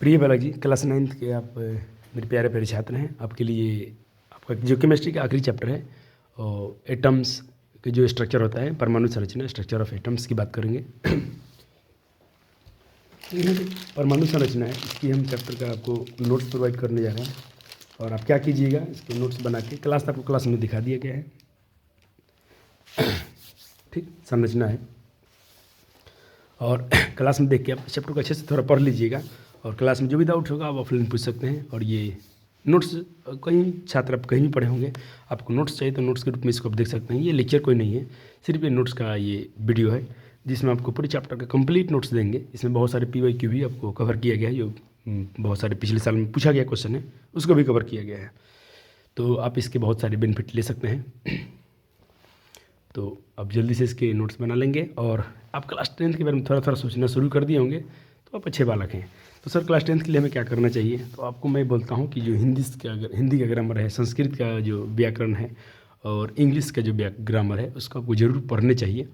प्रिय बालक जी, class 9th के आप मेरे प्यारे प्यारे छात्र हैं। आपके लिए आपका जो केमिस्ट्री का आखिरी चैप्टर है और एटम्स के जो स्ट्रक्चर होता है, परमाणु संरचना, स्ट्रक्चर ऑफ एटम्स की बात करेंगे। ये जो परमाणु संरचना है, इसकी हम चैप्टर का आपको नोट्स प्रोवाइड करने जा रहे हैं। और आप क्या कीजिएगा, इसके नोट्स बना के आपको क्लास में दिखा दिया गया है। ठीक, संरचना है और क्लास में देख के आप चैप्टर को अच्छे से थोड़ा पढ़ लीजिएगा और क्लास में जो भी डाउट होगा आप ऑफलाइन पूछ सकते हैं। और ये नोट्स कहीं छात्र आप कहीं भी पढ़े होंगे, आपको नोट्स चाहिए तो नोट्स के रूप में इसको आप देख सकते हैं। ये लेक्चर कोई नहीं है, सिर्फ ये नोट्स का ये वीडियो है जिसमें आपको पूरे चैप्टर का कंप्लीट नोट्स देंगे। इसमें बहुत सारे PYQ भी आपको कवर किया गया है, जो बहुत सारे पिछले साल में पूछा गया क्वेश्चन है उसको भी कवर किया गया है। तो आप इसके बहुत सारे बेनिफिट ले सकते हैं। तो आप जल्दी से इसके नोट्स बना लेंगे और आप क्लास 10th के बारे में थोड़ा थोड़ा सोचना शुरू कर दिए होंगे तो आप अच्छे बालक हैं। तो सर क्लास 10th के लिए हमें क्या करना चाहिए? तो आपको मैं बोलता हूँ कि जो हिंदी का ग्रामर है, संस्कृत का जो व्याकरण है और इंग्लिश का जो ग्रामर है उसको आपको ज़रूर पढ़ने चाहिए।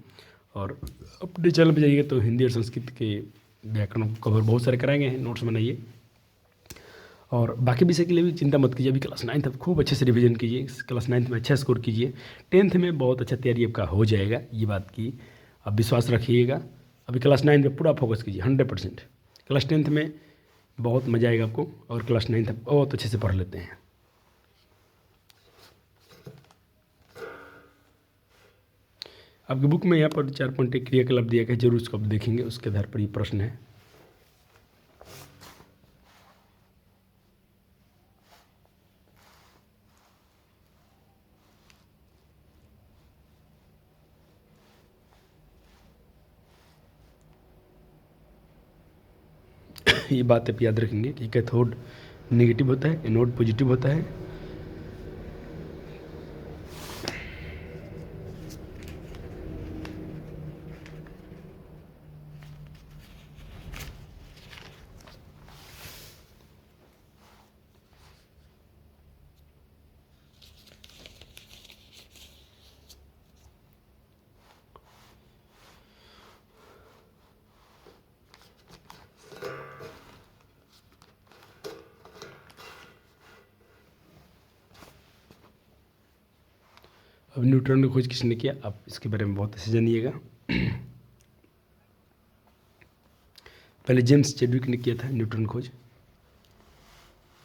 और अपने चैनल पर जाइए तो हिंदी और संस्कृत के व्याकरण कवर बहुत सारे कराए गए हैं, नोट्स बनाइए। और बाकी विषय के लिए भी चिंता मत कीजिए। अभी क्लास 9th आप खूब अच्छे से रिवीजन कीजिए, क्लास 9th में अच्छा स्कोर कीजिए, 10th में बहुत अच्छा तैयारी आपका हो जाएगा, ये बात की आप विश्वास रखिएगा। अभी क्लास 9th में पूरा फोकस कीजिए 100%। क्लास 10th में बहुत मज़ा आएगा आपको और क्लास 9th आप बहुत अच्छे से पढ़ लेते हैं। आपकी बुक में यहाँ पर 4 पॉइंट क्रियाकलाप दिया गया है, जरूर उसको आप देखेंगे, उसके आधार पर ये प्रश्न है। ये बात आप याद रखेंगे कि कैथोड नेगेटिव होता है, एनोड पॉजिटिव होता है। अब न्यूट्रॉन की खोज किसने किया, आप इसके बारे में बहुत अच्छे जानिएगा। पहले जेम्स चैडविक ने किया था न्यूट्रॉन खोज।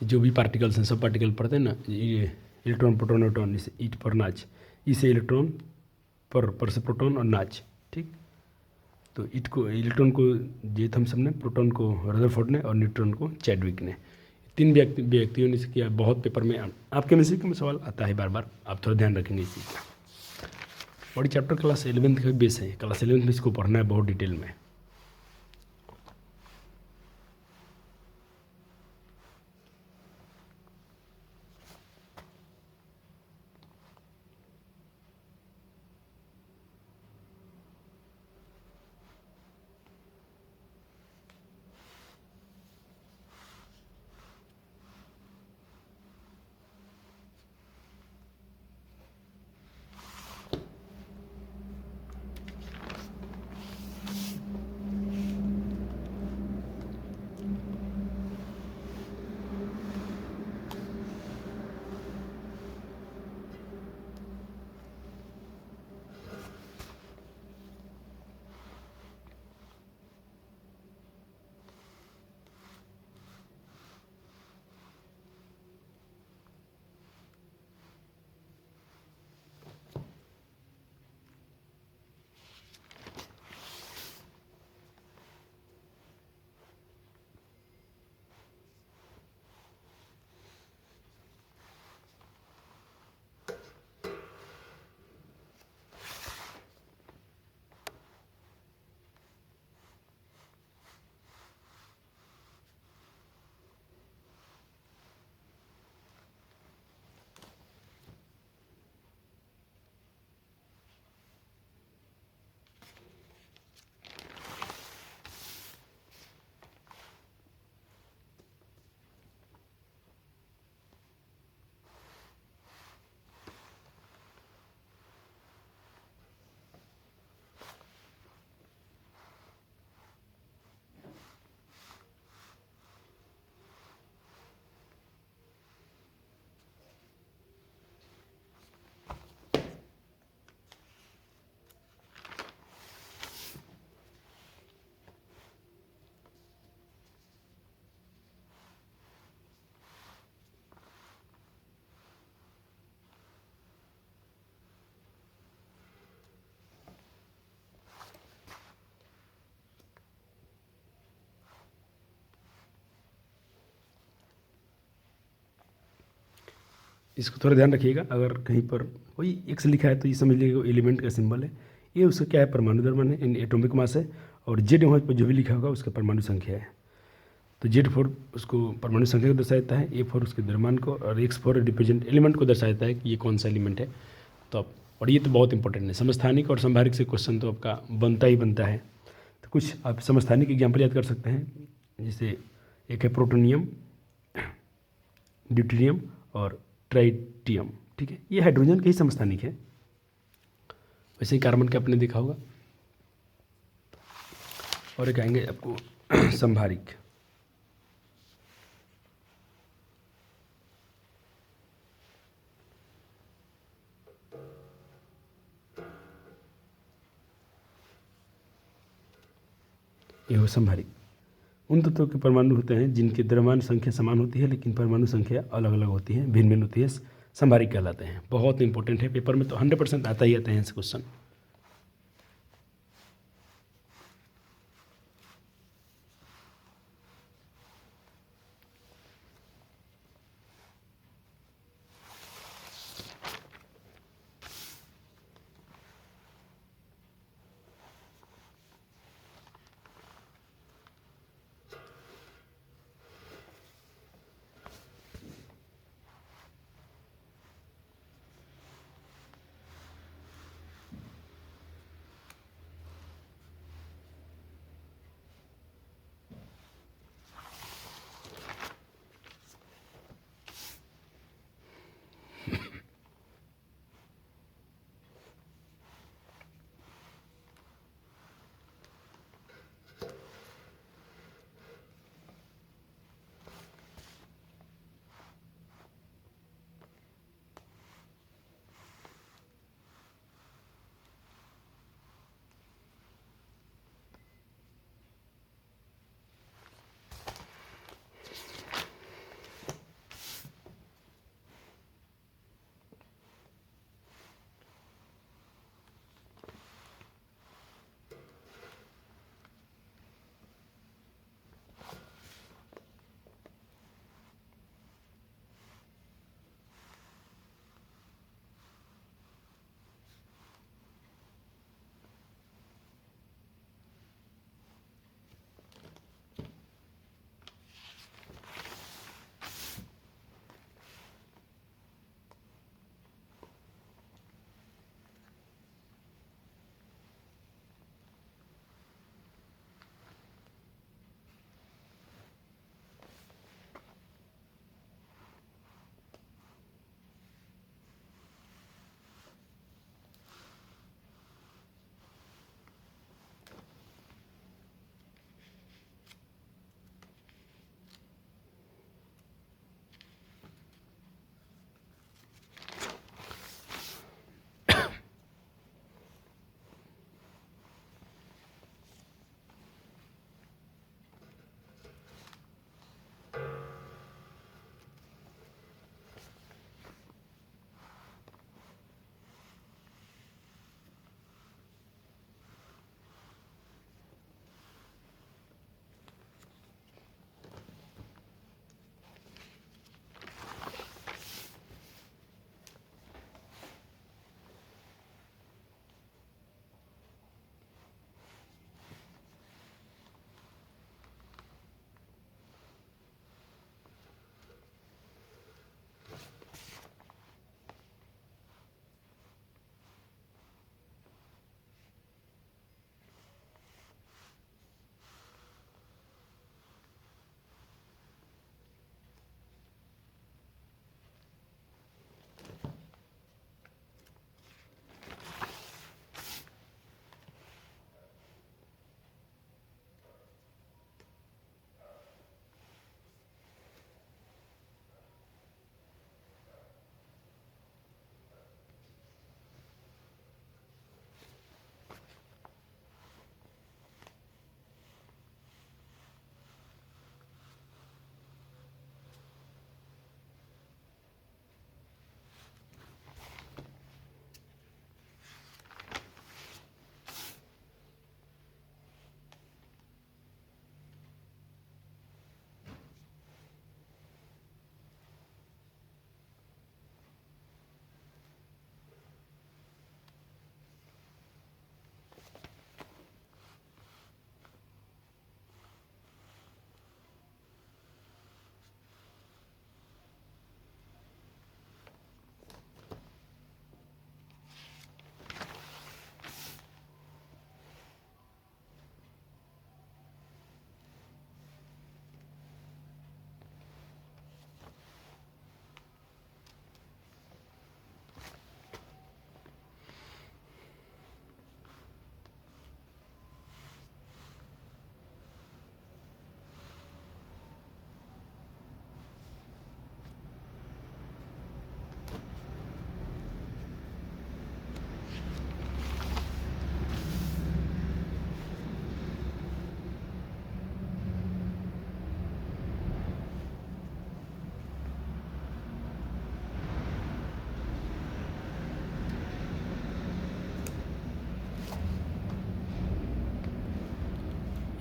जो भी पार्टिकल्स हैं, सब पार्टिकल पढ़ते हैं ना, ये इलेक्ट्रॉन, प्रोटॉन, न्यूट्रॉन, इसे ईट पर नाच, इसे इलेक्ट्रॉन पर से प्रोटॉन और नाच। ठीक, तो ईट को, इलेक्ट्रॉन को जे थॉम्सन ने, प्रोटॉन को रदरफोर्ड ने और न्यूट्रॉन को चैडविक ने, 3 व्यक्तियों ने इसे किया। बहुत पेपर में आपके में से सवाल आता है बार बार, आप थोड़ा ध्यान रखेंगे इस चीज़ का। और चैप्टर क्लास 11th का बेस है, क्लास 11th में इसको पढ़ना है बहुत डिटेल में। इसको थोड़ा ध्यान रखिएगा। अगर कहीं पर कोई एक्स लिखा है तो ये समझ लीजिएगा एलिमेंट का सिंबल है। ये उसका क्या है, परमाणु द्रव्यमान है, इन एटॉमिक मास है। और जेड वहाँ पर जो भी लिखा होगा उसका परमाणु संख्या है। तो Z4 उसको परमाणु संख्या को दर्शाता है, A4 उसके द्रव्यमान को, और X4 रिप्रेजेंट एलिमेंट को दर्शाता है कि ये कौन सा एलिमेंट है। तो अब और ये तो बहुत इंपॉर्टेंट है, समस्थानिक और संभारिक से क्वेश्चन तो आपका बनता ही बनता है। तो कुछ आप समस्थानिक एग्जाम्पल याद कर सकते हैं, जैसे एक है प्रोटोनियम, ड्यूटेरियम और ट्राइटियम। ठीक है, ये हाइड्रोजन के ही समस्थानिक है। वैसे ही कार्बन का आपने देखा होगा। और एक आएंगे आपको संभारिक। ये हो संभारिक। उन तत्वों के परमाणु होते हैं जिनकी द्रव्यमान संख्या समान होती है लेकिन परमाणु संख्या अलग अलग होती है, भिन्न भिन्न होती है, संभारिक कहलाते हैं। बहुत इंपॉर्टेंट है, पेपर में तो 100% आता ही आता है ऐसे क्वेश्चन।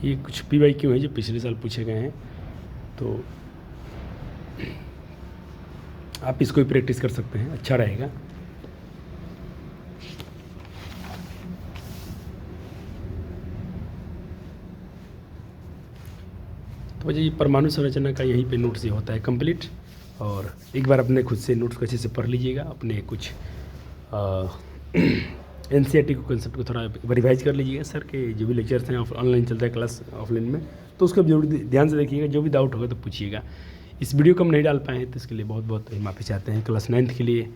ये कुछ PYQ हैं जो पिछले साल पूछे गए हैं, तो आप इसको भी प्रैक्टिस कर सकते हैं, अच्छा रहेगा। तो वजह ये परमाणु संरचना का यहीं पे नोट्स ये होता है कंप्लीट। और एक बार अपने खुद से नोट्स को अच्छे से पढ़ लीजिएगा, अपने कुछ NCERT को कंसेप्ट को थोड़ा रिवाइज कर लीजिएगा। सर के जो भी लेक्चर्स हैं ऑनलाइन चलता है क्लास ऑफलाइन में, तो उसको जरूर ध्यान से देखिएगा। जो भी डाउट होगा तो पूछिएगा। इस वीडियो को हम नहीं डाल पाए हैं तो इसके लिए बहुत बहुत माफ़ी चाहते हैं। क्लास 9th के लिए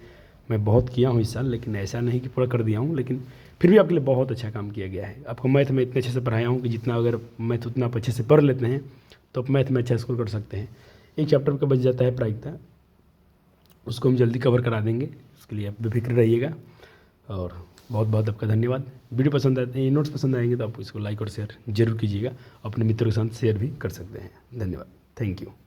मैं बहुत किया हूँ इस साल, लेकिन ऐसा नहीं कि पूरा कर दिया हूँ, लेकिन फिर भी आपके लिए बहुत अच्छा काम किया गया है। आपको मैथ में इतने अच्छे से पढ़ाया हूँ कि जितना अगर मैथ उतना आप अच्छे से पढ़ लेते हैं तो आप मैथ में अच्छा स्कोर कर सकते हैं। एक चैप्टर का बच जाता है प्रायिकता, उसको हम जल्दी कवर करा देंगे, उसके लिए आप बेफिक्र रहिएगा। और बहुत बहुत आपका धन्यवाद। वीडियो पसंद आते हैं, नोट्स पसंद आएंगे तो आप इसको लाइक और शेयर जरूर कीजिएगा। अपने मित्रों के साथ शेयर भी कर सकते हैं। धन्यवाद, थैंक यू।